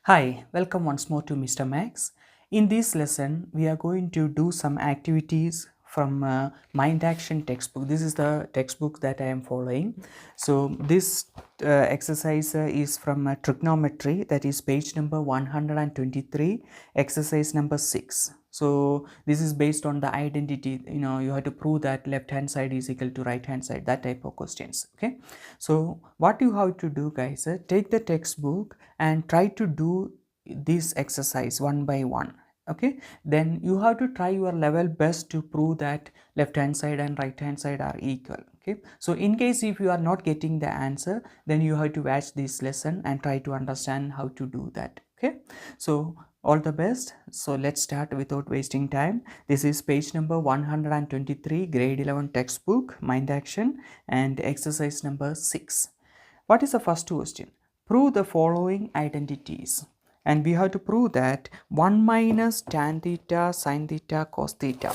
Hi, welcome once more to Mr. Max. In this lesson, we are going to do some activities from Mind Action textbook. This is the textbook that I am following. So this exercise is from Trigonometry, that is page number 123, exercise number 6. So this is based on the identity, you have to prove that left hand side is equal to right hand side, that type of questions. Okay, so what you have to do, guys, take the textbook and try to do this exercise one by one. Okay, then you have to try your level best to prove that left hand side and right hand side are equal. Okay, so in case if you are not getting the answer, then you have to watch this lesson and try to understand how to do that. Okay, so all the best. So let's start without wasting time. This is page number 123, grade 11 textbook, Mind Action, and exercise number 6. What is the first question? Prove the following identities. And we have to prove that 1 minus tan theta sin theta cos theta.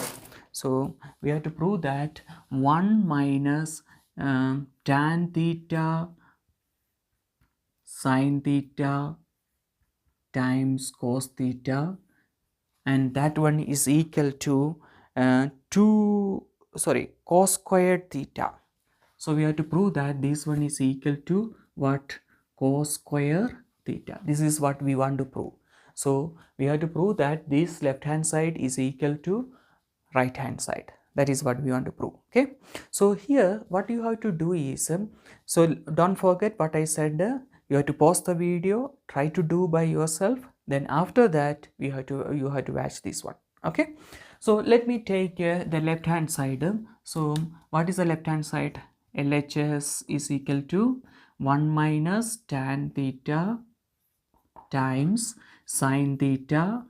So we have to prove that 1 minus tan theta sin theta times cos theta, and that one is equal to cos squared theta. So we have to prove that this one is equal to what? Cos square theta. This is what we want to prove. So we have to prove that this left hand side is equal to right hand side. That is what we want to prove. Okay, so here what you have to do is, so don't forget what I said. You have to pause the video, try to do by yourself, then after that you have to watch this one. Okay, so let me take the left hand side. So what is the left hand side? LHS is equal to 1 minus tan theta times sin theta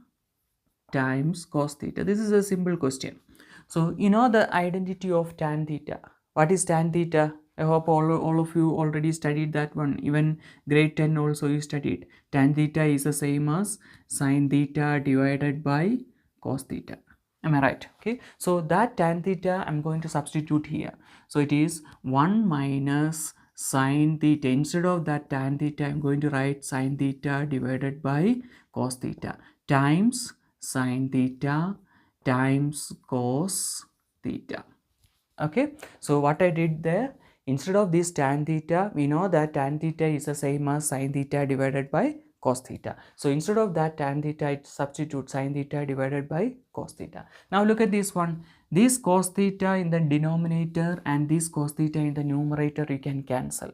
times cos theta. This is a simple question. So you know the identity of tan theta. What is tan theta? I hope all of you already studied that one. Even grade 10 also you studied. Tan theta is the same as sin theta divided by cos theta. Am I right? Okay, so that tan theta I'm going to substitute here. So it is 1 minus sin theta. Instead of that tan theta, I'm going to write sin theta divided by cos theta times sin theta times cos theta. Okay, so what I did there, instead of this tan theta, we know that tan theta is the same as sin theta divided by cos theta. So instead of that tan theta, I substitute sin theta divided by cos theta. Now look at this one. This cos theta in the denominator and this cos theta in the numerator you can cancel.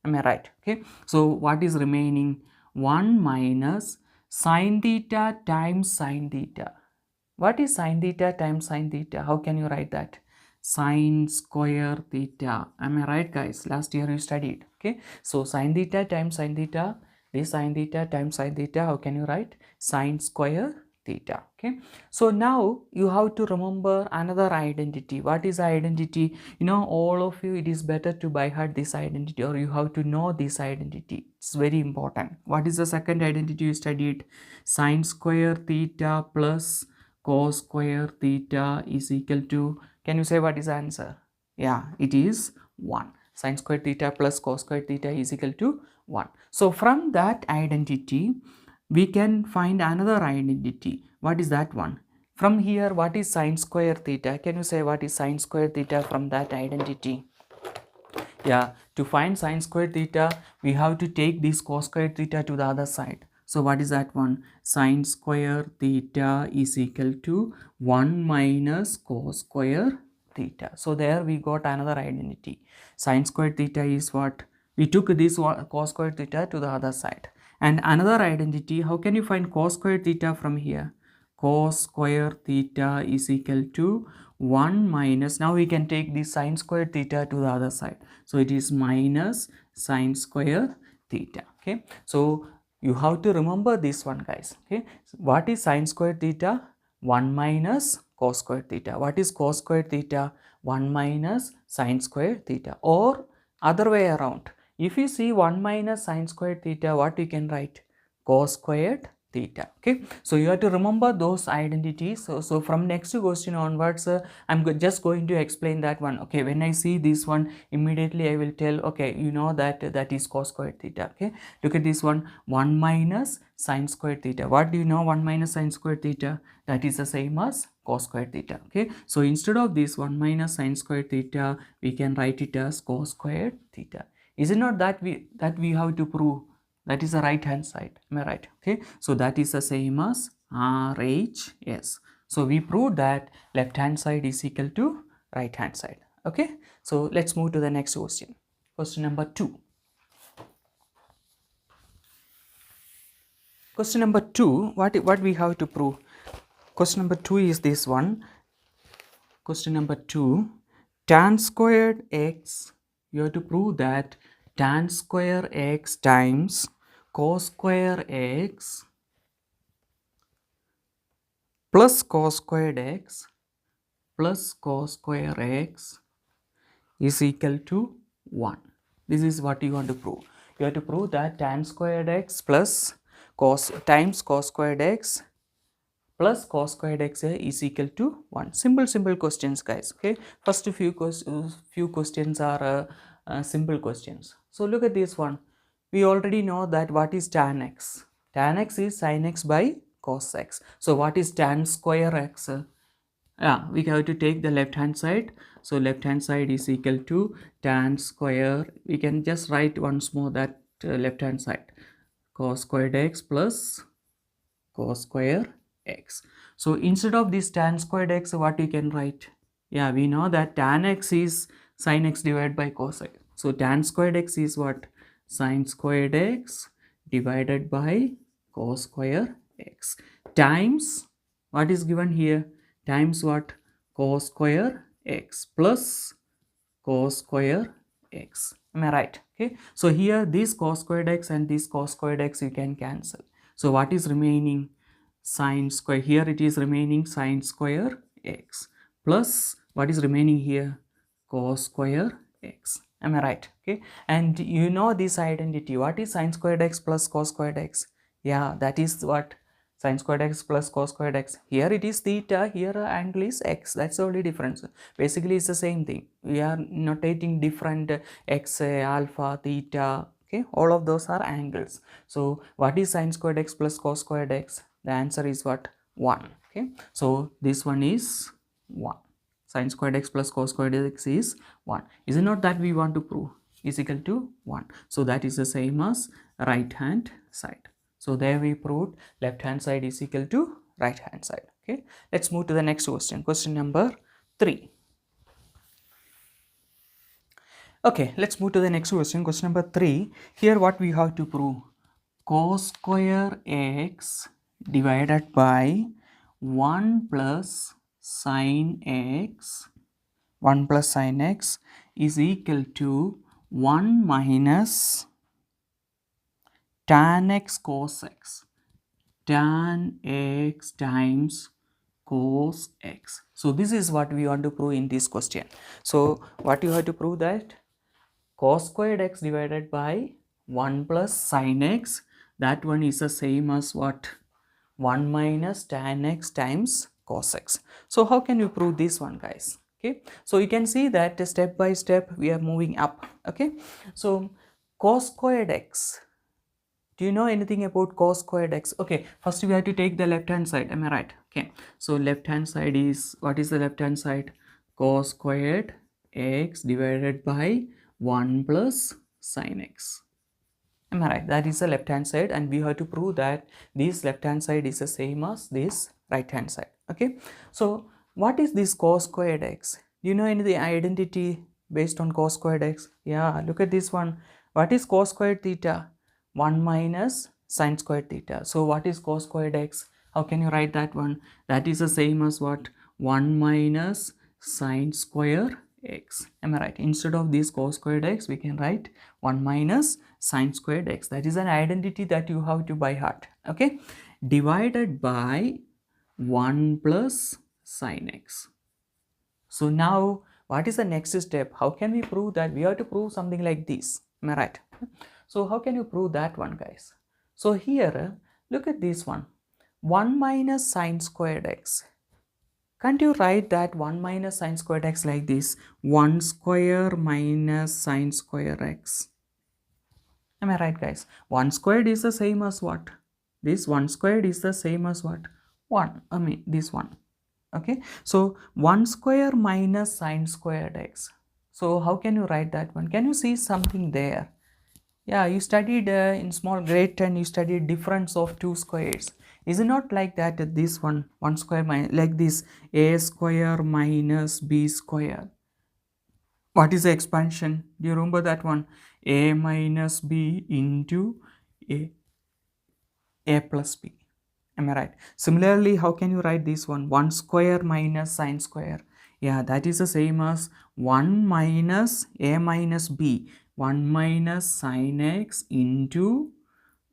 Am I right? Okay, so what is remaining? 1 minus sin theta times sin theta. What is sin theta times sin theta? How can you write that? Sin square theta. Am I right, guys? Last year you studied. Okay, so sin theta times sin theta, this sin theta times sin theta, how can you write? Sin square theta. Okay, so now you have to remember another identity. What is identity? You know, all of you, it is better to by heart this identity, or you have to know this identity. It's very important. What is the second identity you studied? Sin square theta plus cos square theta is equal to, can you say what is the answer? Yeah, it is 1. Sin square theta plus cos square theta is equal to 1. So from that identity we can find another identity. What is that one? From here, what is sin square theta? Can you say what is sin square theta from that identity? Yeah, to find sin square theta, we have to take this cos square theta to the other side. So what is that one? Sin square theta is equal to 1 minus cos square theta. So there we got another identity. Sin square theta is what? We took this cos square theta to the other side. And another identity, how can you find cos square theta from here? Cos square theta is equal to 1 minus, now we can take this sin square theta to the other side. So it is minus sin square theta. Okay, so you have to remember this one, guys. Okay, so what is sin square theta? 1 minus cos square theta. What is cos square theta? 1 minus sin square theta, or other way around. If you see 1 minus sin square theta, what you can write? Cos squared theta. Okay, so you have to remember those identities. So from next question onwards, I'm just going to explain that one. Okay, when I see this one, immediately I will tell, okay, you know that that is cos squared theta. Okay, look at this one, 1 minus sine squared theta. What do you know? 1 minus sine squared theta, that is the same as cos squared theta. Okay, so instead of this 1 minus sine squared theta, we can write it as cos squared theta. Is it not that we have to prove that is the right hand side? Am I right? Okay, so that is the same as RHS. So we proved that left hand side is equal to right hand side. Okay, so let's move to the next question. Question number 2. Question number 2, what we have to prove? Question number 2 is this one. Question number 2, tan squared x, you have to prove that tan square x times cos square x plus cos squared x plus cos square x is equal to 1. This is what you want to prove. You have to prove that tan squared x plus cos times cos squared x plus cos squared x is equal to 1. Simple questions, guys. Okay, first few questions are simple questions. So look at this one. We already know that what is tan x. Tan x is sin x by cos x. So what is tan square x? Yeah, we have to take the left hand side. So left hand side is equal to tan square. We can just write once more that left hand side, cos squared x plus cos square x. So instead of this tan squared x, what you can write? Yeah, we know that tan x is sin x divided by cos x. So tan squared x is what? Sin squared x divided by cos square x times, what is given here? Times what? Cos square x plus cos square x. Am I right? Okay, so here this cos squared x and this cos squared x you can cancel. So what is remaining? Sine square. Here it is remaining sine square x plus what is remaining here? Cos square x. Am I right? Okay, and you know this identity. What is sine squared x plus cos squared x? Yeah, that is what? Sine squared x plus cos squared x. Here it is theta, here angle is x. That's the only difference. Basically it's the same thing. We are notating different x, alpha, theta. Okay, all of those are angles. So what is sine squared x plus cos squared x? The answer is what? 1. Okay, so this one is 1. Sine squared x plus cos squared x is 1. Is it not that we want to prove? Is equal to 1. So that is the same as right hand side. So there we proved left hand side is equal to right hand side. Okay, let's move to the next question. Question number 3. Okay, let's move to the next question. Question number 3. Here what we have to prove? Cos square x divided by 1 plus sin x, 1 plus sin x is equal to 1 minus tan x cos x, tan x times cos x. So this is what we want to prove in this question. So what you have to prove? That cos squared x divided by 1 plus sin x, that one is the same as what? 1 minus tan x times cos x. So how can you prove this one, guys? Okay, so you can see that step by step we are moving up. Okay, so cos squared x, do you know anything about cos squared x? Okay, first we have to take the left hand side. Am I right? Okay, so left hand side is, what is the left hand side? Cos squared x divided by 1 plus sin x. Am I right? That is the left hand side, and we have to prove that this left hand side is the same as this right hand side. Okay, so what is this cos squared x? Do you know any identity based on cos squared x? Yeah, look at this one. What is cos squared theta? 1 minus sin squared theta. So what is cos squared x? How can you write that one? That is the same as what? 1 minus sin square x. Am I right? Instead of this cos squared x, we can write 1 minus sin squared x. That is an identity that you have to by heart. Okay, divided by 1 plus sin x. So now what is the next step? How can we prove that? We have to prove something like this. Am I right? So how can you prove that one, guys? So here look at this one, 1 minus sine squared x. Can't you write that 1 minus sine squared x like this? 1 square minus sine square x. Am I right, guys? 1 squared is the same as what? This 1 squared is the same as what? 1. This one. Okay. So 1 square minus sine squared x. So how can you write that one? Can you see something there? Yeah, you studied in small grade 10, you studied difference of two squares. Is it not like that? This one, 1 square minus, like this, a square minus b square. What is the expansion? Do you remember that one? A minus b into a plus b. Am I right? Similarly, how can you write this one? 1 square minus sine square. Yeah, that is the same as 1 minus a minus b. 1 minus sine x into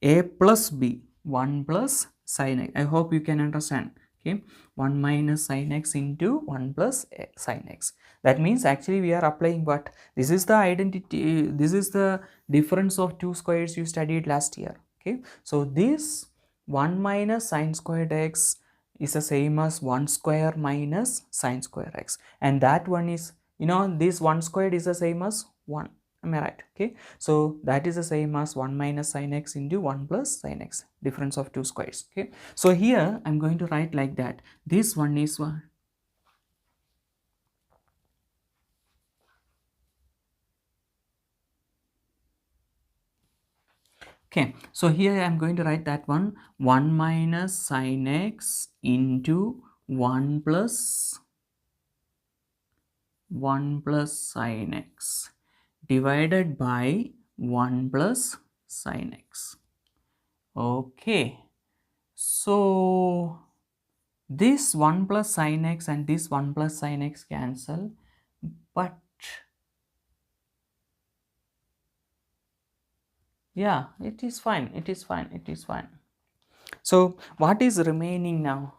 a plus b. 1 plus sine x. I hope you can understand. Okay, 1 minus sine x into 1 plus sine x. That means actually we are applying what? This is the identity, this is the difference of two squares you studied last year. Okay, so this 1 minus sine squared x is the same as 1 square minus sine square x, and that one is, this 1 squared is the same as 1. Am I right? Okay, so that is the same as 1 minus sine x into 1 plus sine x, difference of two squares. Okay, so here I'm going to write like that. This one is 1. Okay, so here I am going to write that one, 1 minus sine x into 1 plus sine x divided by 1 plus sine x. Okay, so this 1 plus sine x and this 1 plus sine x cancel, but yeah, it is fine, it is fine, it is fine. So what is remaining now?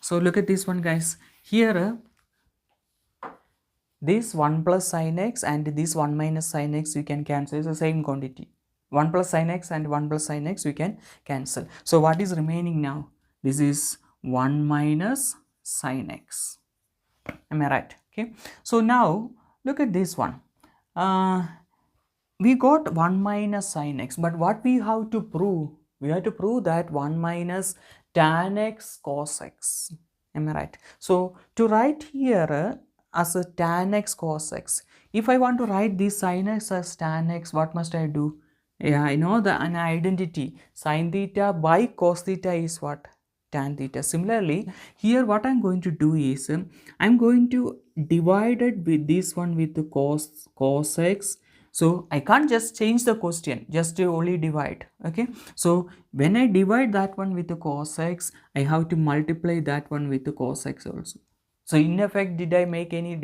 So look at this one, guys. Here this 1 plus sine x and this 1 minus sine x you can cancel. It's the same quantity. 1 plus sine x and 1 plus sine x we can cancel. So what is remaining now? This is 1 minus sine x. Am I right? Okay. So now look at this one. We got 1 minus sine x, but what we have to prove? We have to prove that 1 minus tan x cos x. Am I right? So to write here as a tan x cos x, if I want to write this sin x as tan x, what must I do? Yeah, I know an identity. Sin theta by cos theta is what? Tan theta. Similarly, here what I'm going to do is I'm going to divide it with this one with the cos x. So I can't just change the question, just to only divide. Okay, so when I divide that one with the cos x, I have to multiply that one with the cos x also. So in effect, did I make any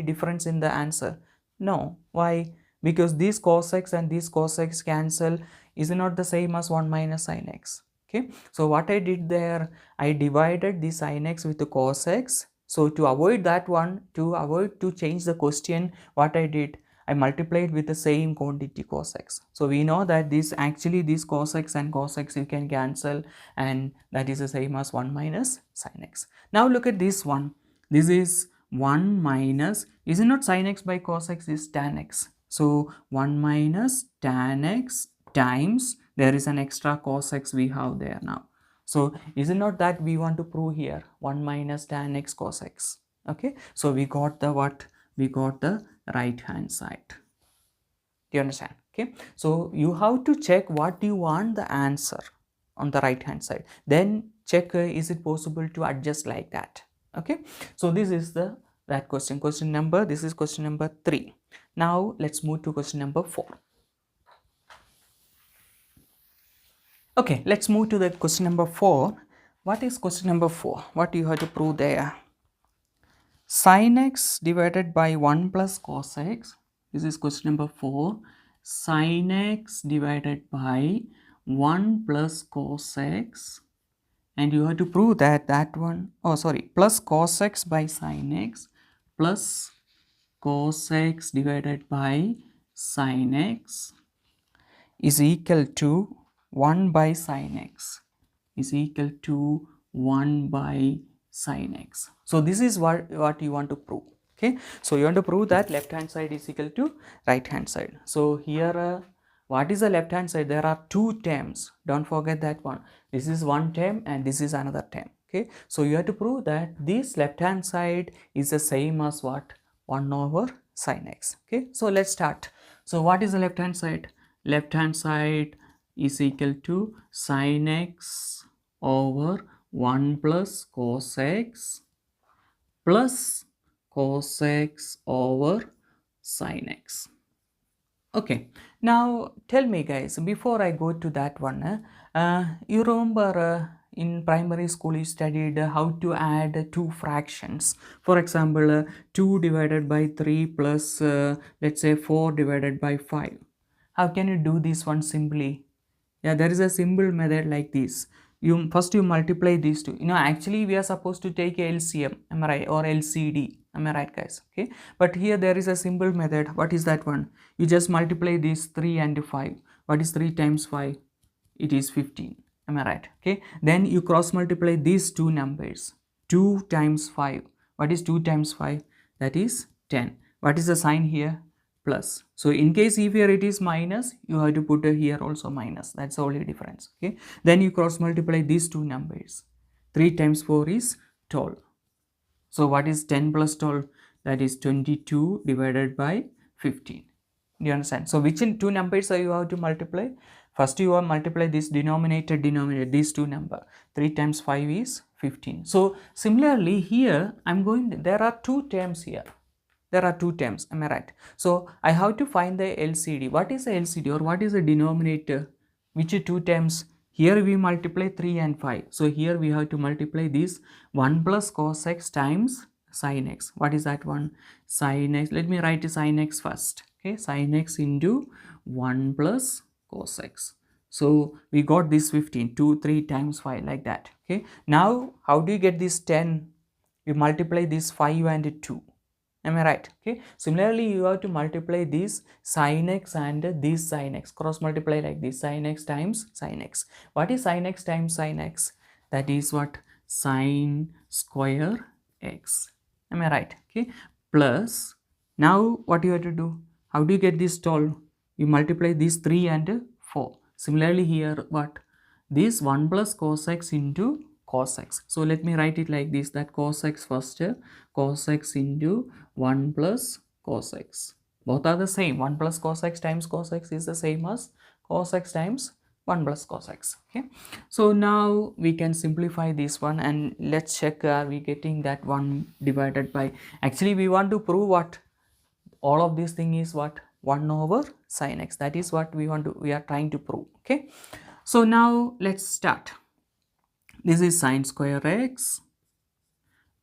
difference in the answer? No. Why? Because this cos x and this cos x cancel, is not the same as 1 minus sin x. Okay, so what I did there, I divided the sin x with the cos x. So to avoid that one, to change the question, what I did, I multiplied with the same quantity cos x. So we know that this cos x and cos x you can cancel, and that is the same as 1 minus sin x. Now look at this one. This is 1 minus, is it not sin x by cos x is tan x. So 1 minus tan x times, there is an extra cos x we have there now. So is it not that we want to prove here 1 minus tan x cos x. Okay, so we got the what? We got the right hand side. Do you understand? Okay, so you have to check what you want the answer on the right hand side, then check is it possible to adjust like that. Okay, so this is that question number, this is question number 3. Now let's move to question number 4. Okay, let's move to the question number 4. What is question number 4? What you have to prove there? Sin x divided by 1 plus cos x. This is question number 4. Sin x divided by 1 plus cos x, and you have to prove that plus cos x by sin x plus cos x divided by sin x is equal to 1 by sine x is equal to 1 by sine x. So this is what you want to prove. Okay, so you want to prove that left hand side is equal to right hand side. So here what is the left hand side? There are two terms, don't forget that one. This is one term and this is another term. Okay, so you have to prove that this left hand side is the same as what? 1 over sine x. Okay, so let's start. So what is the left hand side? Left hand side is equal to sine x over 1 plus cos x plus cos x over sine x. Okay, now tell me guys, before I go to that one, you remember in primary school you studied how to add two fractions. For example, 2 divided by 3 plus let's say 4 divided by 5. How can you do this one simply? Yeah, there is a simple method like this. You first you multiply these two. Actually we are supposed to take LCM, am I right, or LCD, am I right guys? Okay, but here there is a simple method. What is that one? You just multiply these 3 and 5. What is 3 times 5? It is 15, am I right? Okay, then you cross multiply these two numbers. 2 times 5. What is 2 times 5? That is 10. What is the sign here? Plus. So in case if here it is minus, you have to put here also minus. That's the only difference. Okay, then you cross multiply these two numbers. 3 times 4 is 12. So what is 10 plus 12? That is 22 divided by 15. Do you understand? So which two numbers are you have to multiply? First you have multiply this denominator, these two number. 3 times 5 is 15. So similarly here there are two terms here. There are two terms, am I right? So I have to find the LCD. What is the LCD or what is the denominator? Which two terms? Here we multiply 3 and 5. So here we have to multiply this 1 plus cos x times sin x. What is that one? Sin x. Let me write sin x first. Okay, sin x into 1 plus cos x. So we got this 15, 2, 3 times 5 like that. Okay, now how do you get this 10? You multiply this 5 and 2. Am I right? Okay, similarly you have to multiply this sin x and this sin x, cross multiply like this, sin x times sin x. What is sin x times sin x? That is what? Sin square x. Am I right? Okay, plus now what you have to do? How do you get this 12? You multiply these 3 and 4. Similarly here what? This 1 plus cos x into cos x. So let me write it like this, that cos x first, cos x into 1 plus cos x. Both are the same. 1 plus cos x times cos x is the same as cos x times 1 plus cos x. Okay, so now we can simplify this one and let's check, are we getting that 1 divided by, actually we want to prove what? All of this thing is what? 1 over sin x. That is what we are trying to prove. Okay, so now let's start. This is sin square x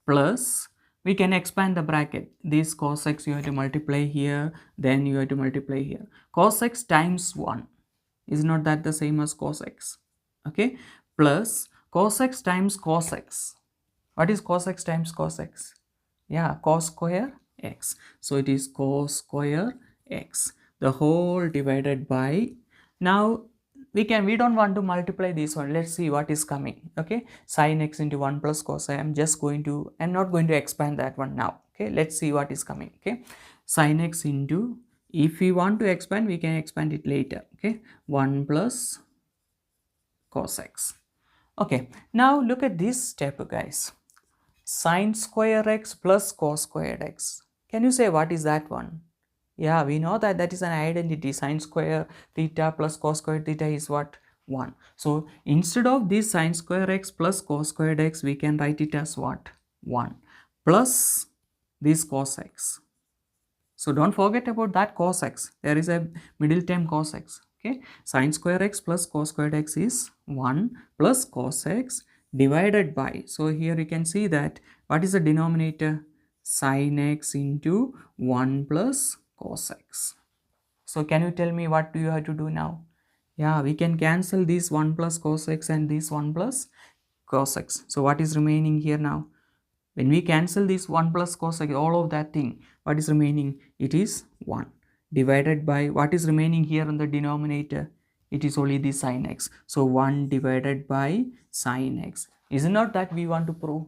plus, we can expand the bracket. This cos x you have to multiply here, then you have to multiply here. Cos x times 1 is not that the same as cos x. Okay, plus cos x times cos x. What is cos x times cos x? Yeah, cos square x. So it is cos square x, the whole divided by, now we don't want to multiply this one. Let's see what is coming. Okay, sin x into 1 plus cos. I'm not going to expand that one now. Okay, let's see what is coming. Okay, sin x into, if we want to expand, we can expand it later. Okay, 1 plus cos x. Okay, now look at this step guys. Sin square x plus cos squared x. Can you say what is that one? Yeah, we know that that is an identity. Sin square theta plus cos squared theta is what? 1. So instead of this sin square x plus cos squared x, we can write it as what? 1 plus this cos x. So don't forget about that cos x. There is a middle term cos x. Okay, sin square x plus cos squared x is 1 plus cos x divided by, so here you can see that what is the denominator? Sin x into 1 plus cos x. So can you tell me what do you have to do now? Yeah, we can cancel this 1 plus cos x and this 1 plus cos x. So what is remaining here now? When we cancel this 1 plus cos x, all of that thing, what is remaining? It is 1 divided by, what is remaining here in the denominator? it is only the sine x. So 1 divided by sine x. Is it not that we want to prove?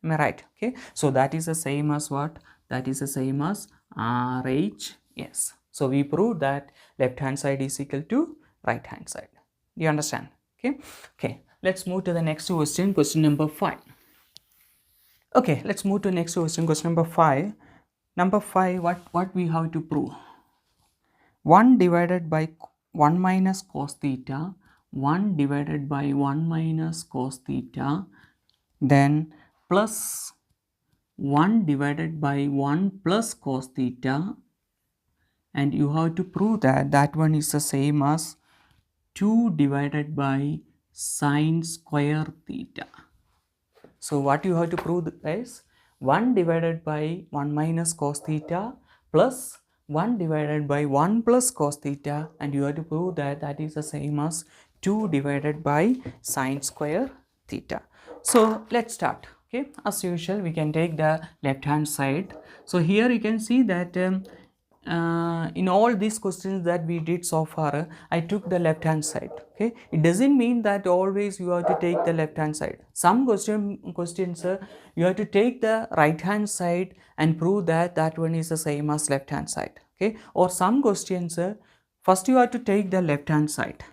Am I right? Okay, so that is the same as what? That is the same as RHS. So we proved that left hand side is equal to right hand side. Do you understand? Okay, okay, let's move to the next question, question number 5. Okay, let's move to next question number 5. Number 5, what we have to prove? 1 divided by 1 minus cos theta, 1 divided by 1 minus cos theta, then plus 1 divided by 1 plus cos theta, and you have to prove that that one is the same as 2 divided by sine square theta. So what you have to prove is 1 divided by 1 minus cos theta plus 1 divided by 1 plus cos theta, and you have to prove that that is the same as 2 divided by sine square theta. So let's start. Okay, as usual we can take the left hand side. So here you can see that in all these questions that we did so far, I took the left hand side. Okay, it doesn't mean that always you have to take the left hand side. Some questions you have to take the right hand side and prove that that one is the same as left hand side. Okay, or some questions first you have to take the left hand side.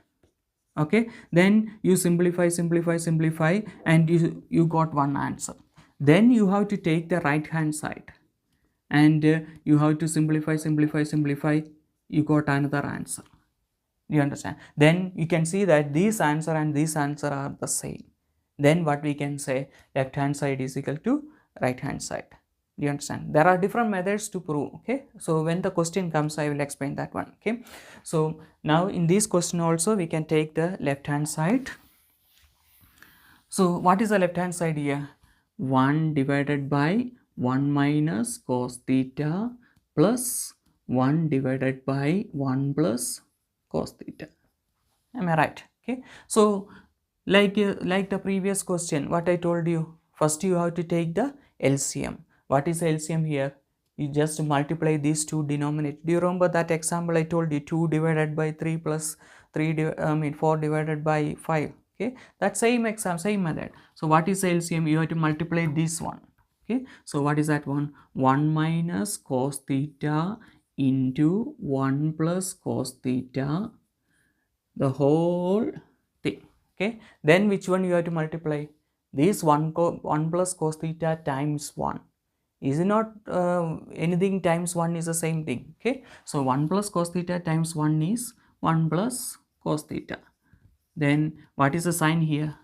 Okay, then you simplify and you got one answer. Then you have to take the right hand side and you have to simplify, you got another answer. Do you understand? Then you can see that this answer and this answer are the same. Then what we can say, left hand side is equal to right hand side. Do you understand? There are different methods to prove. Okay, so when the question comes I will explain that one. Okay, so now in this question also we can take the left hand side. So what is the left hand side here? 1 divided by 1 minus cos theta plus 1 divided by 1 plus cos theta. Am I right? Okay, so like the previous question, what I told you, first you have to take the LCM. What is LCM here? You just multiply these two denominators. Do you remember that example I told you? 2 divided by 3 plus 4 divided by 5. Okay, that same method. So what is LCM? You have to multiply this one. Okay, so what is that one? 1 minus cos theta into 1 plus cos theta, the whole thing. Okay, then which one you have to multiply? This 1 plus cos theta times 1. Is it not anything times 1 is the same thing? Okay, so 1 plus cos theta times 1 is 1 plus cos theta. Then what is the sign here?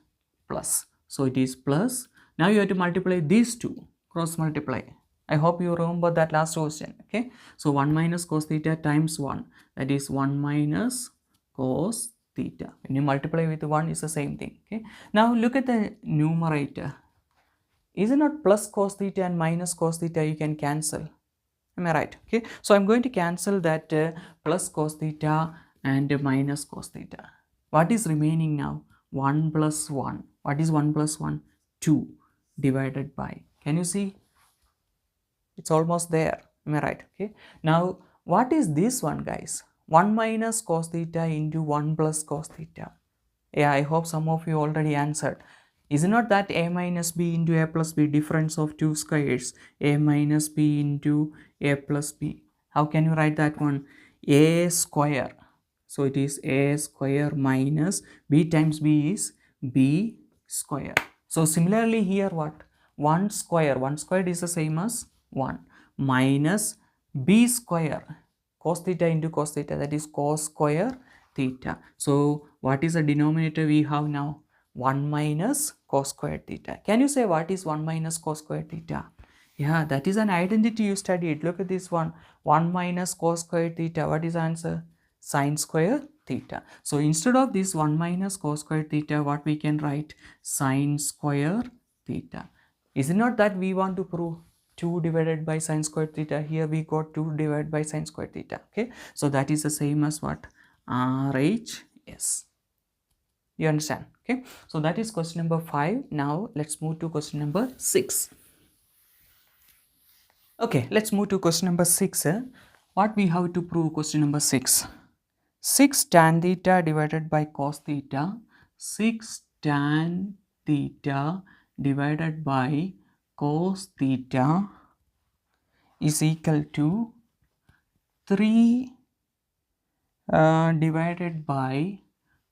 Plus. So it is plus. Now you have to multiply these two, cross multiply. I hope you remember that last question. Okay, so 1 minus cos theta times 1, that is 1 minus cos theta. When you multiply with 1 is the same thing. Okay, now look at the numerator. Is it not plus cos theta and minus cos theta? You can cancel. Am I right? Okay, so I'm going to cancel that plus cos theta and minus cos theta. What is remaining now? 1 plus 1. What is 1 plus 1? 2 divided by. Can you see? It's almost there. Am I right? Okay, now what is this one, guys? 1 minus cos theta into 1 plus cos theta. Yeah, I hope some of you already answered. Is it not that a minus b into a plus b, difference of two squares, a minus b into a plus b? How can you write that one? A square. So it is a square minus b times b is b square. So similarly here what? 1 squared is the same as 1 minus b square, cos theta into cos theta, that is cos square theta. So what is the denominator we have now? 1 minus cos squared theta. Can you say what is 1 minus cos squared theta? Yeah, that is an identity you studied. Look at this one. 1 minus cos squared theta. What is the answer? Sine square theta. So instead of this 1 minus cos squared theta, what we can write? Sine square theta. Is it not that we want to prove 2 divided by sine squared theta? Here we got 2 divided by sine squared theta. Okay, so that is the same as what? RHS. You understand? Okay, so that is question number 5. Now let's move to question number 6. Okay, let's move to question number 6. What we have to prove question number 6? 6 tan theta divided by cos theta. 6 tan theta divided by cos theta is equal to 3 divided by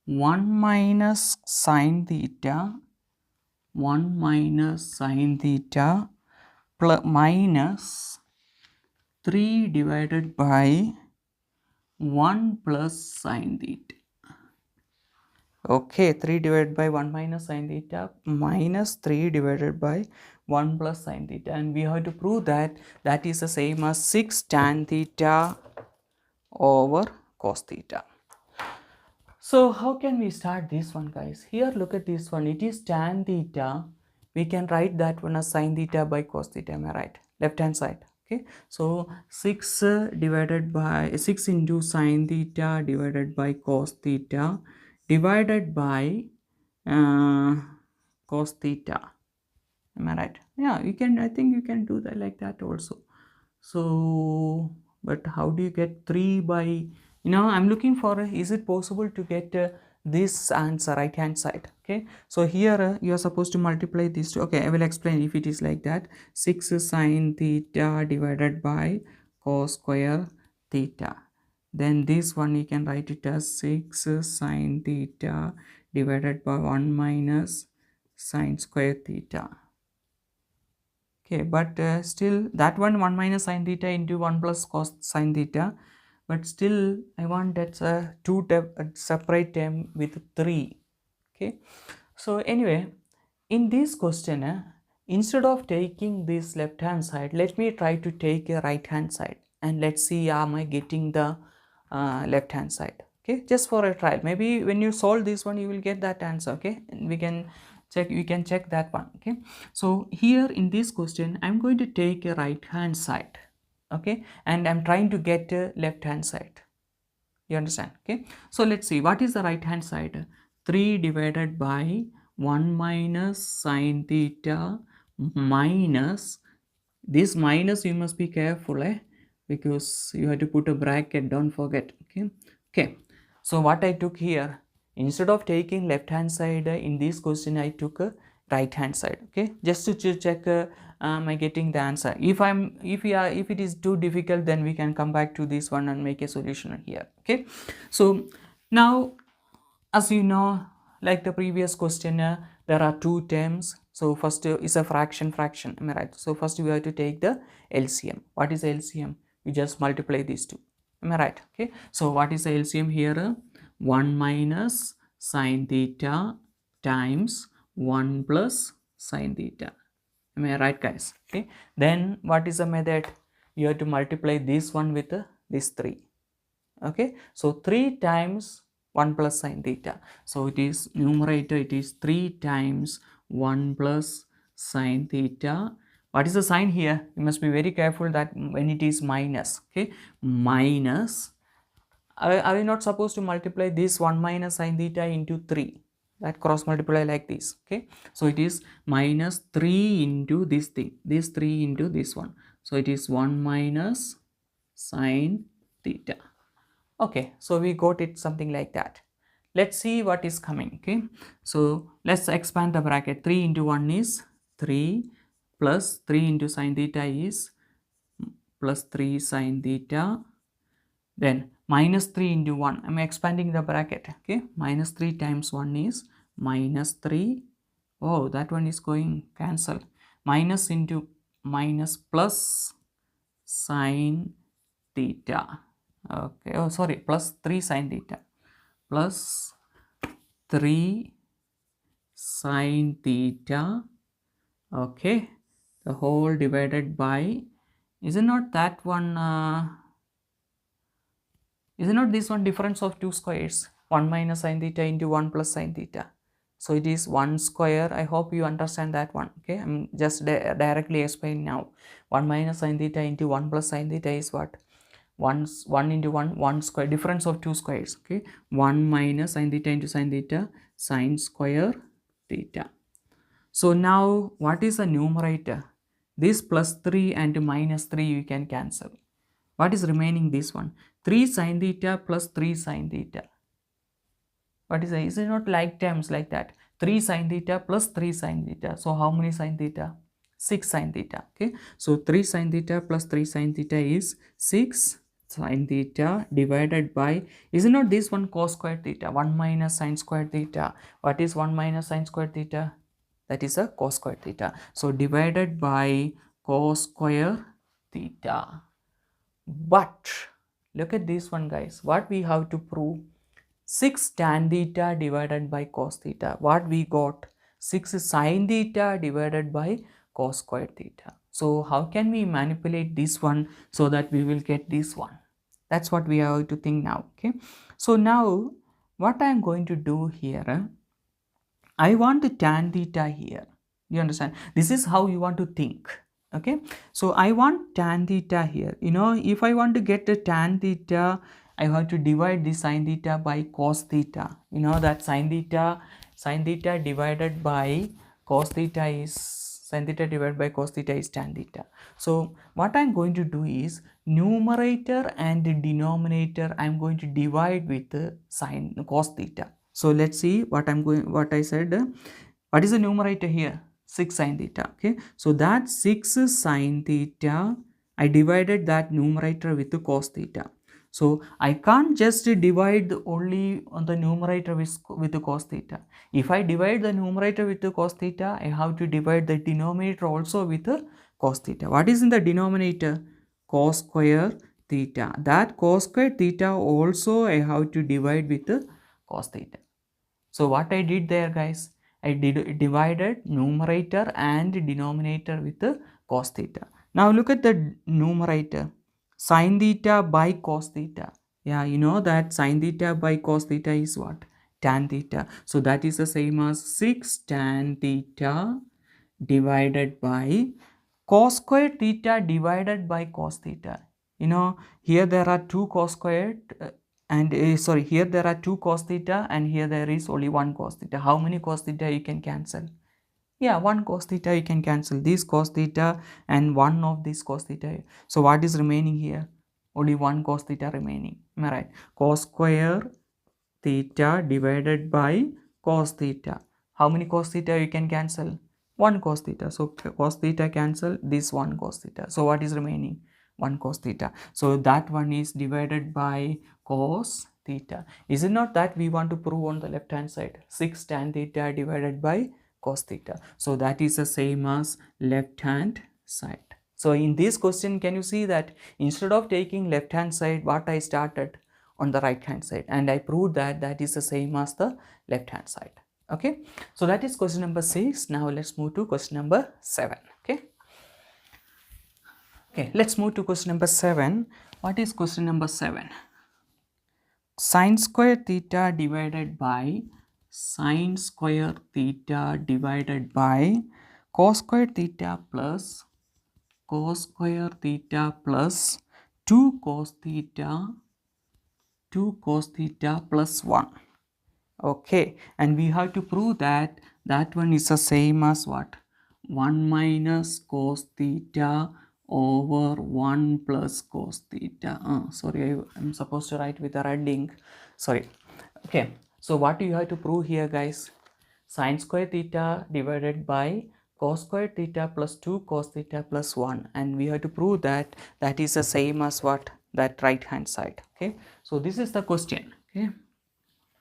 1 minus sin theta, 1 minus sin theta plus minus 3 divided by 1 plus sin theta. Okay, 3 divided by 1 minus sin theta minus 3 divided by 1 plus sin theta, and we have to prove that that is the same as 6 tan theta over cos theta. So how can we start this one, guys? Here, look at this one. It is tan theta. We can write that one as sin theta by cos theta. Am I right? Left hand side. Okay. So 6 divided by 6 into sin theta divided by cos theta divided by cos theta. Am I right? Yeah, you can. I think you can do that like that also. So, but how do you get 3 by, I'm looking for, is it possible to get this answer right hand side? Okay, so here you are supposed to multiply these two. Okay, I will explain if it is like that. 6 sin theta divided by cos square theta, then this one you can write it as 6 sin theta divided by 1 minus sin square theta. Okay, but still that one 1 minus sin theta into 1 plus cos sin theta, but still I want that's a separate term with 3. Okay, so anyway, in this question, instead of taking this left hand side, let me try to take a right hand side, and let's see am I getting the left hand side. Okay, just for a trial. Maybe when you solve this one you will get that answer. Okay, and we can check that one. Okay, so here in this question I'm going to take a right hand side. Okay, and I'm trying to get a left hand side. You understand? Okay, so let's see what is the right hand side. 3 divided by 1 minus sin theta minus, this minus you must be careful, because you have to put a bracket, don't forget. Okay, so what I took here, instead of taking left hand side in this question, I took a right hand side. Okay, just to check am I getting the answer. If it is too difficult, then we can come back to this one and make a solution here. Okay, so now, as you know, like the previous question, there are two terms. So first is a fraction, am I right? So first we have to take the LCM. What is LCM? We just multiply these two. Am I right? Okay, so what is the LCM here? 1 minus sin theta times 1 plus sin theta. Am I right, guys? Okay, then what is the method? You have to multiply this one with this 3. Okay, so 3 times 1 plus sin theta. So it is numerator, it is 3 times 1 plus sin theta. What is the sign here? You must be very careful that when it is minus. Okay, minus, are we not supposed to multiply this 1 minus sin theta into 3? That cross multiply like this. Okay, so it is minus 3 into this thing, this 3 into this one. So it is 1 minus sin theta. Okay, so we got it something like that. Let's see what is coming. Okay, so let's expand the bracket. 3 into 1 is 3 plus 3 into sin theta is plus 3 sin theta. Then minus 3 into 1, I'm expanding the bracket. Okay, minus 3 times 1 is minus 3. Oh, that one is going cancel. Minus into minus plus sin theta. Okay, oh sorry, plus 3 sin theta plus 3 sin theta. Okay, the whole divided by, is it not that one, is it not this one difference of two squares, 1 minus sin theta into 1 plus sin theta. So it is 1 square. I hope you understand that one. Okay, I'm just directly explaining now. 1 minus sin theta into 1 plus sin theta is what? 1 into 1 square, difference of two squares. Okay, 1 minus sin theta into sin theta, sin square theta. So now what is the numerator? This plus 3 and minus 3 you can cancel. What is remaining? This one. 3 sin theta plus 3 sin theta. What is that? Is it not like terms like that? 3 sin theta plus 3 sin theta. So how many sin theta? 6 sin theta. Okay. So 3 sin theta plus 3 sin theta is 6 sin theta divided by, is it not this one cos square theta? 1 minus sin square theta. What is 1 minus sin square theta? That is a cos square theta. So divided by cos square theta. But look at this one, guys. What we have to prove? 6 tan theta divided by cos theta. What we got? 6 sin theta divided by cos square theta. So how can we manipulate this one so that we will get this one? That's what we have to think now. Okay. So now what I am going to do here, I want the tan theta here. You understand? This is how you want to think. Okay. So I want tan theta here. You know, if I want to get the tan theta, I have to divide the sin theta by cos theta. You know that sin theta divided by cos theta is, sin theta divided by cos theta is tan theta. So what I'm going to do is numerator and denominator I'm going to divide with sin cos theta. So let's see what I said. What is the numerator here? 6 sin theta. Okay. So that 6 sin theta, I divided that numerator with the cos theta. So I can't just divide only on the numerator with the cos theta. If I divide the numerator with the cos theta, I have to divide the denominator also with the cos theta. What is in the denominator? Cos square theta. That cos square theta also I have to divide with the cos theta. So what I did there, guys, I divided numerator and denominator with the cos theta. Now look at the numerator, sin theta by cos theta. Yeah, you know that sin theta by cos theta is what? Tan theta. So that is the same as 6 tan theta divided by cos square theta divided by cos theta. You know, here there are 2 cos squared here there are 2 cos theta and here there is only 1 cos theta. How many cos theta you can cancel? Yeah, 1 cos theta you can cancel. This cos theta and 1 of this cos theta. So what is remaining here? Only 1 cos theta remaining. Am I right? Cos square theta divided by cos theta. How many cos theta you can cancel? 1 cos theta. So cos theta cancel this 1 cos theta. So what is remaining? 1 cos theta. So that one is divided by cos theta. Is it not that we want to prove on the left hand side? 6 tan theta divided by cos theta. So that is the same as left hand side. So in this question, can you see that instead of taking left hand side, what I started on the right hand side, and I proved that that is the same as the left hand side. Okay. So that is question number 6. Now let's move to question number 7. Okay. Okay, let's move to question number 7. What is question number 7? Sin square theta divided by sin square theta divided by cos square theta plus cos square theta plus 2 cos theta plus 1. Okay, and we have to prove that that one is the same as what? 1 minus cos theta over 1 plus cos theta. Sorry, I'm supposed to write with a red ink. Sorry. Okay, so what do you have to prove here, guys? Sin square theta divided by cos square theta plus 2 cos theta plus 1, and we have to prove that that is the same as what? That right hand side. Okay, so this is the question. Okay,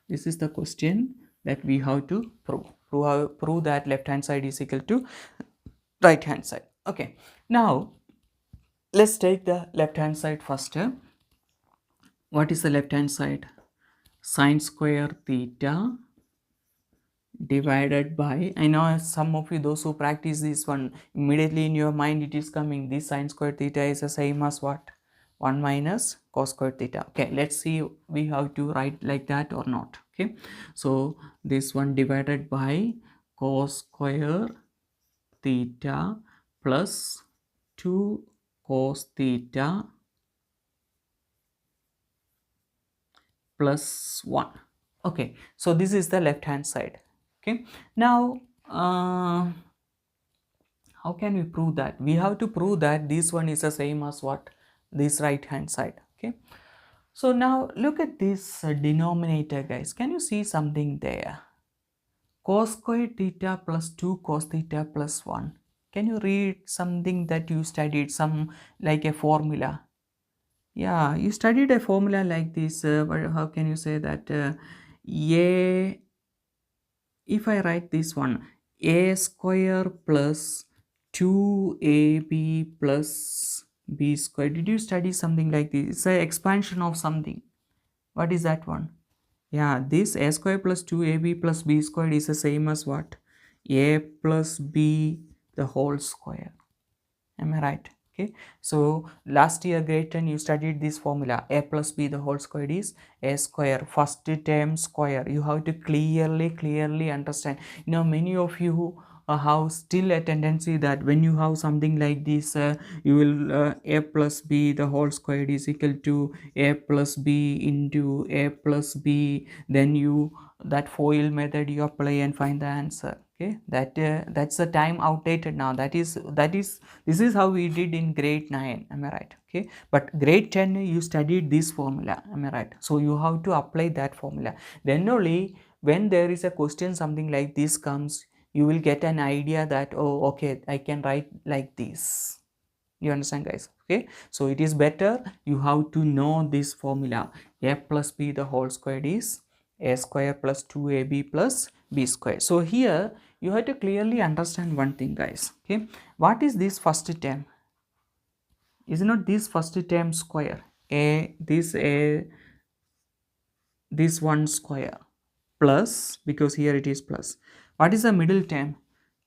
this is the question that we have to prove that left hand side is equal to right hand side. Okay, now let's take the left hand side first. What is the left hand side? Sin square theta divided by, I know some of you, those who practice this one, immediately in your mind it is coming, this sin square theta is the same as what? 1 minus cos square theta. Okay, let's see we have to write like that or not. Okay, so this one divided by cos square theta plus 2 cos theta plus 1. Okay, so this is the left hand side. Okay, now how can we prove that? We have to prove that this one is the same as what? This right hand side. Okay, So now look at this denominator, guys. Can you see something there? Cos square theta plus 2 cos theta plus 1. Can you read something that you studied, some like a formula? Yeah, you studied a formula like this. How can you say that? A, if I write this one, a square plus 2ab plus b square. Did you study something like this? It's an expansion of something. What is that one? Yeah, this a square plus 2ab plus b squared is the same as what? A plus b the whole square. Am I right? Okay, so last year grade 10 you studied this formula. A plus b the whole square is a square, first term square. You have to clearly understand. You know, many of you have still a tendency that when you have something like this, you will a plus b the whole square is equal to a plus b into a plus b, then you that FOIL method you apply and find the answer. Okay, that's the time outdated now. This is how we did in grade 9. Am I right? Okay, but grade 10 you studied this formula. Am I right? So you have to apply that formula. Then only when there is a question something like this comes, you will get an idea that, oh, okay, I can write like this. You understand, guys? Okay, so it is better you have to know this formula. A plus b the whole squared is a square plus 2ab plus b square. So here you have to clearly understand one thing, guys. Okay, what is this first term? Is not this first term square? This one square plus, because here it is plus. What is the middle term?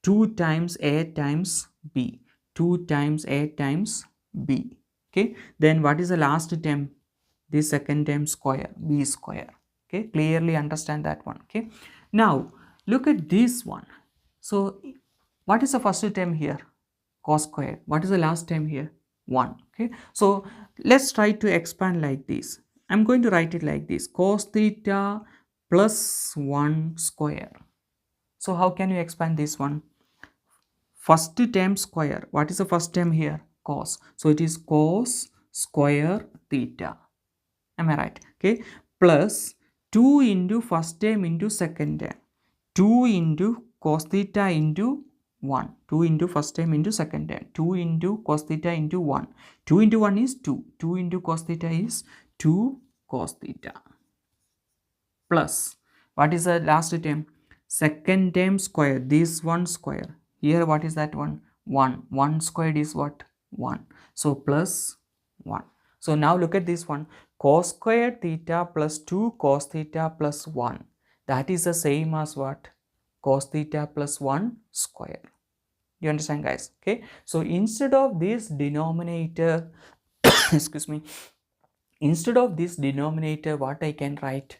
2 times a times b. 2 times a times b. Okay, then what is the last term? This second term square, b square. Okay, clearly understand that one. Okay, now look at this one. So what is the first term here? Cos square. What is the last term here? 1. Okay, so let's try to expand like this. I'm going to write it like this: cos theta plus 1 square. So how can you expand this one? First term square. What is the first term here? Cos. So it is cos square theta. Am I right? Okay, plus 2 into first term into second term. 2 into cos theta into 1. 2 into first term into second term. 2 into cos theta into 1. 2 into 1 is 2. 2 into cos theta is 2 cos theta. Plus, what is the last term? Second term square. This one square. Here what is that one? 1. 1 squared is what? 1. So plus 1. So now look at this one. Cos square theta plus 2 cos theta plus 1. That is the same as what? Cos theta plus 1 square. You understand, guys? Okay, so instead of this denominator excuse me, instead of this denominator, what I can write?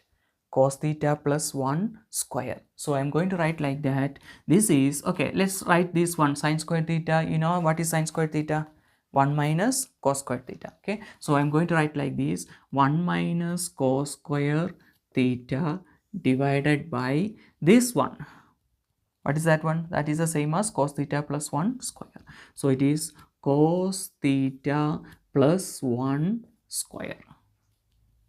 Cos theta plus 1 square. So I'm going to write like that. This is, okay, let's write this one, sin square theta. You know what is sin square theta? 1 minus cos square theta. Okay, so I'm going to write like this: 1 minus cos square theta divided by this one. What is that one? That is the same as cos theta plus 1 square. So it is cos theta plus 1 square.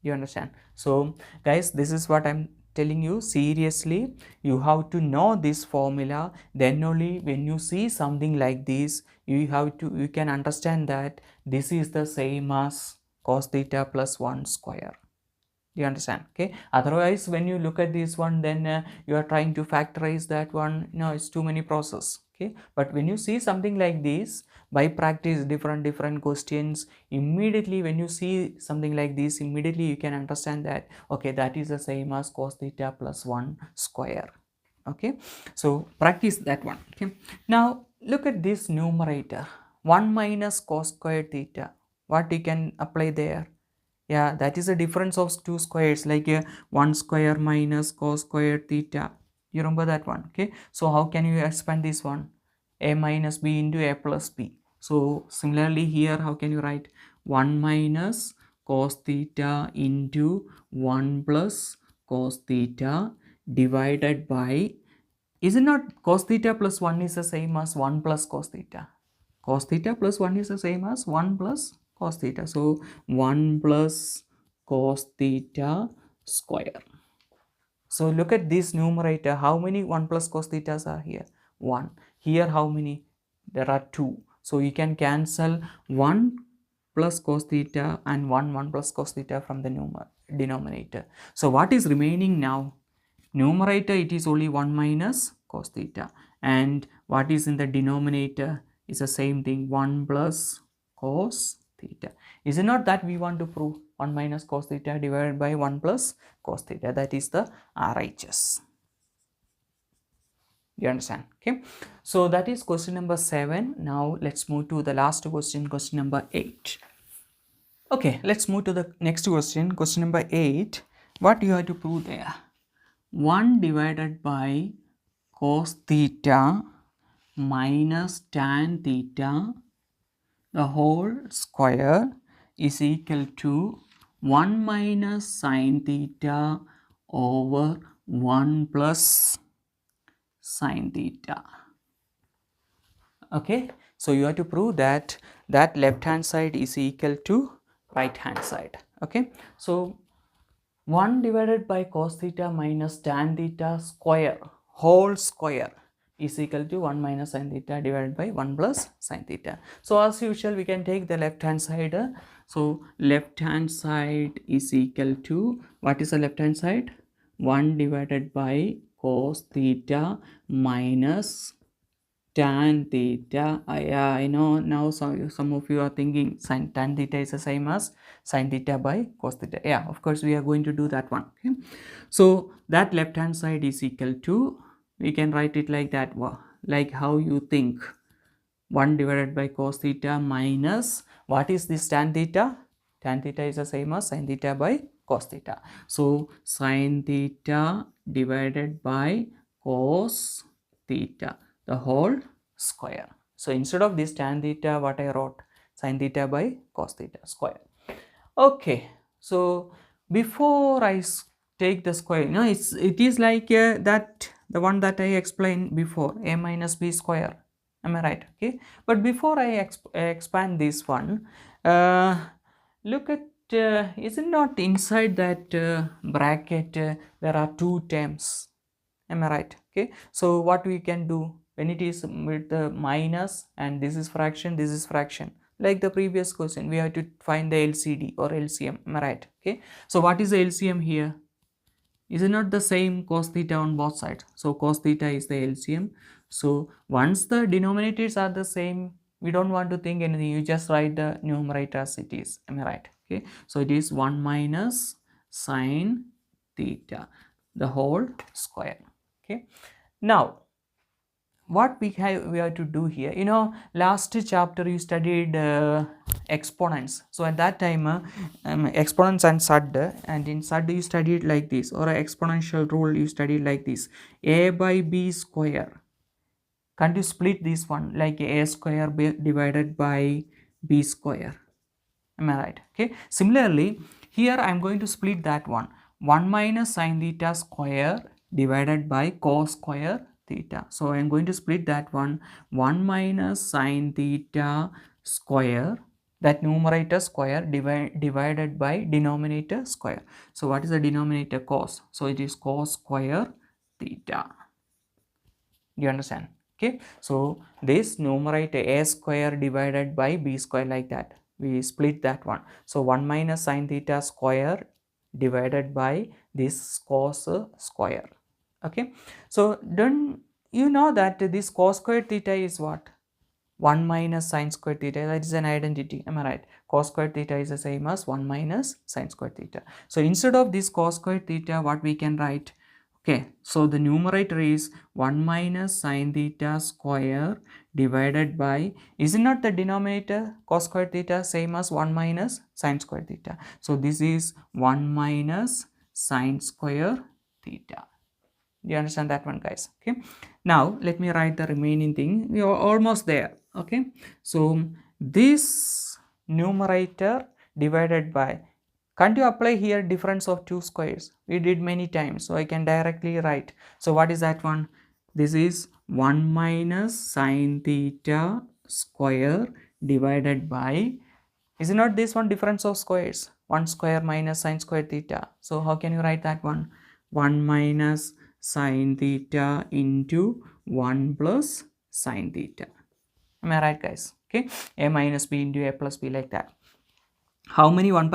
You understand? So guys, this is what I'm telling you. Seriously, you have to know this formula. Then only when you see something like this, you can understand that this is the same as cos theta plus 1 square. You understand? Okay, otherwise when you look at this one, then you are trying to factorize that one. No, it's too many process. Okay, but when you see something like this, by practice different questions, immediately when you see something like this, immediately you can understand that, okay, that is the same as cos theta plus 1 square. Okay, so practice that one. Okay, now look at this numerator, 1 minus cos square theta. What you can apply there? Yeah, that is a difference of two squares, like 1 square minus cos square theta. You remember that one? Okay, so how can you expand this one? A minus b into a plus b. So similarly here, how can you write? 1 minus cos theta into 1 plus cos theta divided by, is it not cos theta plus 1 is the same as 1 plus cos theta? Cos theta plus 1 is the same as 1 plus cos theta. So 1 plus cos theta square. So look at this numerator. How many 1 plus cos thetas are here? 1. Here how many? There are 2. So you can cancel 1 plus cos theta and 1 plus cos theta from the denominator. So what is remaining now? Numerator, it is only 1 minus cos theta, and what is in the denominator is the same thing, 1 plus cos theta. Is it not that we want to prove 1 minus cos theta divided by 1 plus cos theta? That is the RHS. You understand? Okay, so that is question number 7. Now let's move to the last question, question number 8. Okay, let's move to the next question, question number 8. What you have to prove there? 1 divided by cos theta minus tan theta the whole square is equal to 1 minus sin theta over 1 plus sin theta. Okay, so you have to prove that left hand side is equal to right hand side. Okay, so 1 divided by cos theta minus tan theta square whole square is equal to 1 minus sin theta divided by 1 plus sin theta. So as usual we can take the left hand side. So left hand side is equal to, what is the left hand side? 1 divided by cos theta minus tan theta. I know now some of you are thinking tan theta is the same as sin theta by cos theta. Yeah, of course we are going to do that one. Okay, so that left hand side is equal to, we can write it like that, like how you think, 1 divided by cos theta minus, what is this tan theta? Tan theta is the same as sin theta by cos theta. So sin theta divided by cos theta the whole square. So instead of this tan theta, what I wrote? Sin theta by cos theta square. Okay, so before I take the square, it is like that the one that I explained before, a minus b square. Am I right? Okay, but before I expand this one, look at, is it not inside that bracket there are 2 terms? Am I right? Okay, so what we can do when it is with the minus and this is fraction, like the previous question, we have to find the LCD or LCM. Am I right? Okay, so what is the LCM here? Is it not the same cos theta on both sides? So cos theta is the LCM. So once the denominators are the same, we don't want to think anything, you just write the numerator as it is. Am I right? Okay, so it is 1 minus sin theta the whole square. Okay, now what we have to do here, last chapter you studied exponents. So at that time exponents and SUD, and in SUD you studied like this, or exponential rule you studied like this, a by b square. Can't you split this one like a square divided by b square? Am I right? Okay, similarly here I am going to split that one, 1 minus sin theta square divided by cos square theta. So I am going to split that one, 1 minus sin theta square, that numerator square divided by denominator square. So what is the denominator? Cos. So it is cos square theta. Do you understand? Okay, so this numerator a square divided by b square, like that we split that one. So 1 minus sin theta square divided by this cos square. Okay, so then you know that this cos square theta is what? 1 minus sin square theta. That is an identity. Am I right? Cos square theta is the same as 1 minus sin square theta. So instead of this cos square theta, what we can write? Okay, so the numerator is 1 minus sin theta square divided by, is it not the denominator cos square theta same as 1 minus sin square theta? So this is 1 minus sin square theta. Do you understand that one, guys? Okay, now let me write the remaining thing. We are almost there. Okay, so this numerator divided by, can't you apply here difference of 2 squares? We did many times, so I can directly write. So what is that one? This is 1 minus sin theta square divided by Is it not this one difference of squares? 1 square minus sine square theta. So how can you write that one? 1 minus sine theta into 1 plus sine theta. Am I right, guys? Okay, a minus b into a plus b, like that. How many 1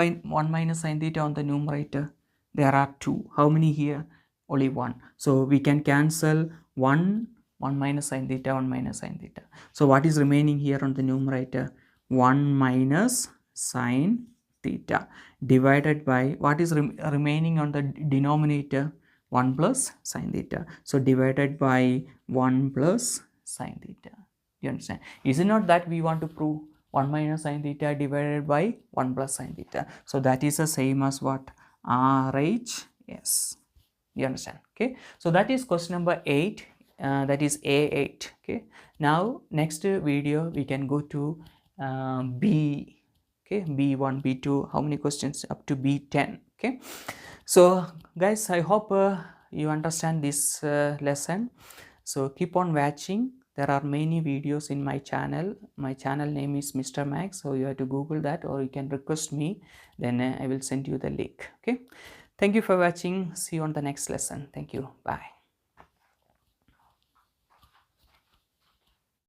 minus sine theta on the numerator? There are 2. How many here? Only 1. So we can cancel 1 minus sine theta, 1 minus sine theta. So what is remaining here on the numerator? 1 minus sine theta divided by what is remaining on the denominator? 1 plus sine theta. So divided by 1 plus sine theta. You understand? Is it not that we want to prove 1 minus sine theta divided by 1 plus sine theta? So that is the same as what? RHS. You understand? Okay. So that is question number 8. That is A8. Okay. Now next video we can go to B. Okay. B1, B2. How many questions? Up to B10. Okay. So guys, I hope you understand this lesson. So keep on watching. There are many videos in my channel. My channel name is Mr. Max. So you have to Google that, or you can request me. Then I will send you the link. Okay. Thank you for watching. See you on the next lesson. Thank you. Bye.